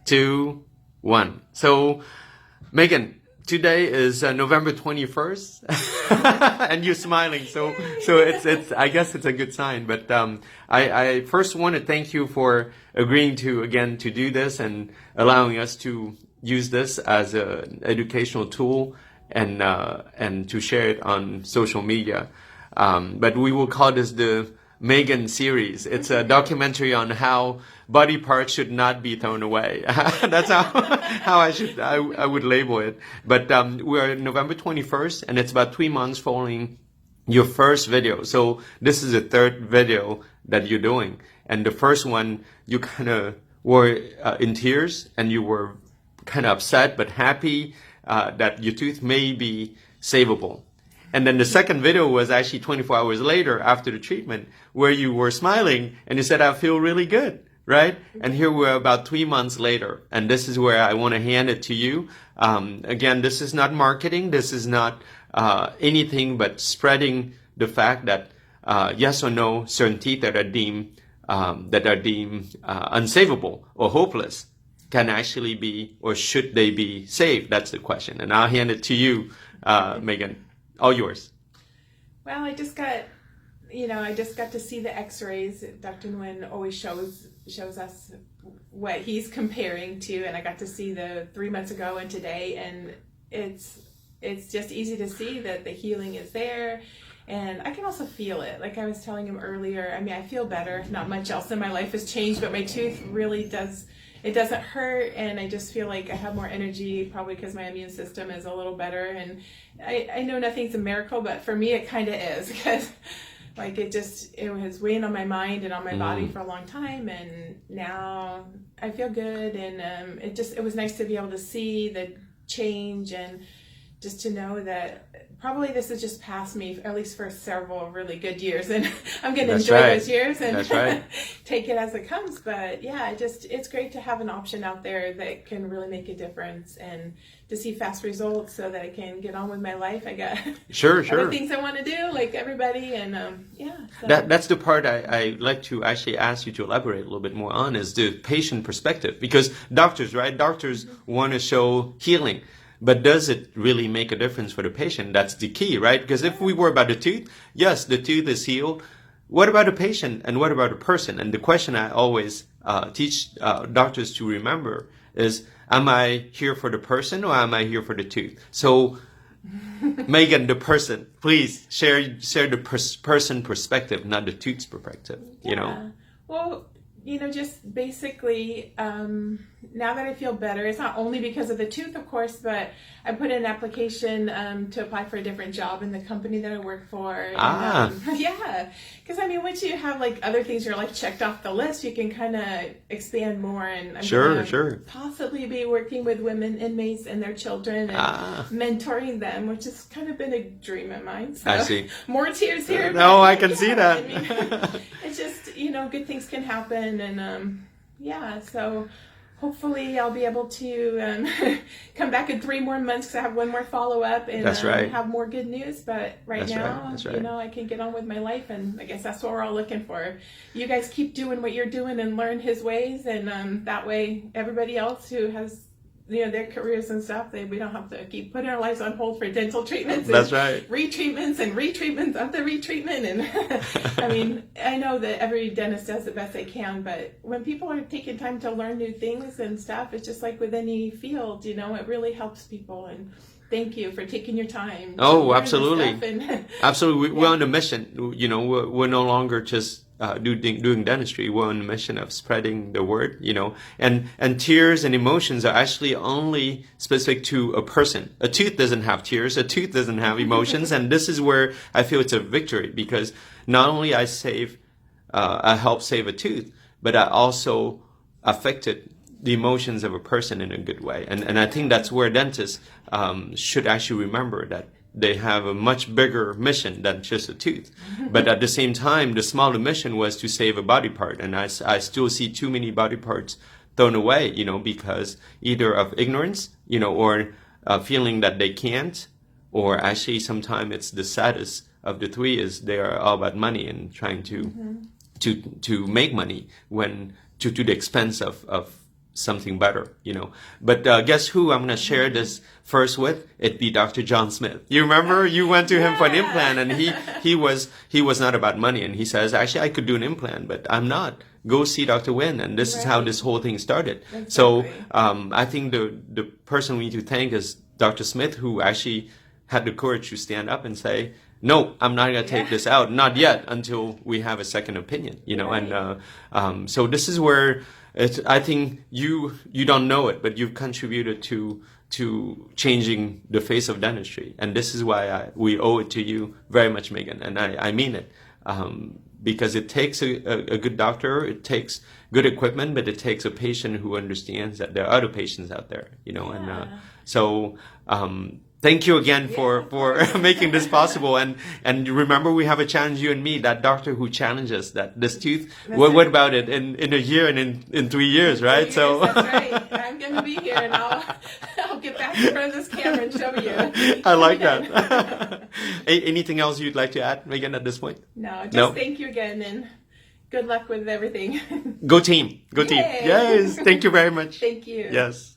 2, 1. So, Megan, today is November 21st, and you're smiling. So it's I guess it's a good sign. But I first want to thank you for agreeing to do this and allowing us to use this as an educational tool and to share it on social media. But we will call this the Megan series. It's a documentary on how body parts should not be thrown away. That's how I would label it. But we're November 21st, and it's about 3 months following your first video. So this is the third video that you're doing. And the first one, you kind of were in tears, and you were kind of upset but happy that your tooth may be savable. And then the second video was actually 24 hours later after the treatment, where you were smiling and you said, I feel really good, right? And here we're about 3 months later. And this is where I want to hand it to you. Again, this is not marketing. This is not anything but spreading the fact that yes or no, certain teeth that are deemed unsavable or hopeless can actually be, or should they be saved? That's the question. And I'll hand it to you, Megan. All yours. Well, I just got to see the x-rays. Dr. Nguyen always shows us what he's comparing to, and I got to see the 3 months ago and today, and it's just easy to see that the healing is there. And I can also feel it. Like I was telling him earlier, I mean, I feel better. Not much else in my life has changed, but my tooth really does. It doesn't hurt, and I just feel like I have more energy, probably because my immune system is a little better. And I know nothing's a miracle, but for me it kind of is, because like it was weighing on my mind and on my body for a long time, and now I feel good. And it was nice to be able to see the change, and just to know that probably this has just passed me, at least for several really good years, and I'm going to enjoy those years and take it as it comes. But yeah, it's great to have an option out there that can really make a difference, and to see fast results so that I can get on with my life. I got other things I want to do, like everybody, and So. That's the part I like to actually ask you to elaborate a little bit more on, is the patient perspective, because doctors want to show healing. But does it really make a difference for the patient? That's the key, right? Because if we were about the tooth, yes, the tooth is healed. What about the patient, and what about the person? And the question I always teach doctors to remember is, am I here for the person, or am I here for the tooth? So, Megan, the person, please share the person perspective, not the tooth's perspective. Well, just basically, now that I feel better, it's not only because of the tooth, of course, but I put in an application to apply for a different job in the company that I work for. And, because I mean, once you have like other things in your life checked off the list, you can kind of expand more. And I'm gonna possibly be working with women inmates and their children and mentoring them, which has kind of been a dream of mine. So I see. More tears here. No, I can see that. I mean, it's just, good things can happen, and so hopefully I'll be able to come back in 3 more months, because I have one more follow-up, and have more good news. But right now, I can get on with my life, and I guess that's what we're all looking for. You guys keep doing what you're doing and learn his ways, and that way everybody else who has their careers and stuff, we don't have to keep putting our lives on hold for dental treatments. That's and retreatments and retreatments of the retreatment. And I mean, I know that every dentist does the best they can, but when people are taking time to learn new things and stuff, it's just like with any field, it really helps people. And thank you for taking your time. Oh, absolutely. Absolutely. We're on a mission. We're no longer just doing dentistry. We're on a mission of spreading the word, and tears and emotions are actually only specific to a person. A tooth doesn't have tears. A tooth doesn't have emotions. And this is where I feel it's a victory, because not only I help save a tooth, but I also affected the emotions of a person in a good way. And I think that's where dentists should actually remember that they have a much bigger mission than just a tooth. But at the same time, the smaller mission was to save a body part. And I still see too many body parts thrown away, because either of ignorance, or feeling that they can't, or actually sometimes it's the saddest of the three is they are all about money and trying to make money when to the expense of something better, you know. But guess who I'm gonna share this first with? It'd be Dr. John Smith. You remember you went to him for an implant, and he was not about money, and he says, actually I could do an implant, but I'm not. Go see Dr. Nguyen, and this is how this whole thing started. Exactly. So I think the person we need to thank is Dr. Smith, who actually had the courage to stand up and say, no, I'm not going to take this out, not yet, until we have a second opinion, you know. Right. And so this is where I think you don't know it, but you've contributed to changing the face of dentistry, and this is why we owe it to you very much, Megan, and I mean it. Because it takes a good doctor, it takes good equipment, but it takes a patient who understands that there are other patients out there, you know. Yeah. And so thank you again for making this possible. And remember, we have a challenge, you and me, that doctor who challenges that this tooth. What about it in a year and in 3 years, right? So that's right. I'm going to be here, and I'll get back in front of this camera and show you. I like that. Anything else you'd like to add, Megan, at this point? No, just thank you again, and good luck with everything. Go team. Go team. Yay. Yes. Thank you very much. Thank you. Yes.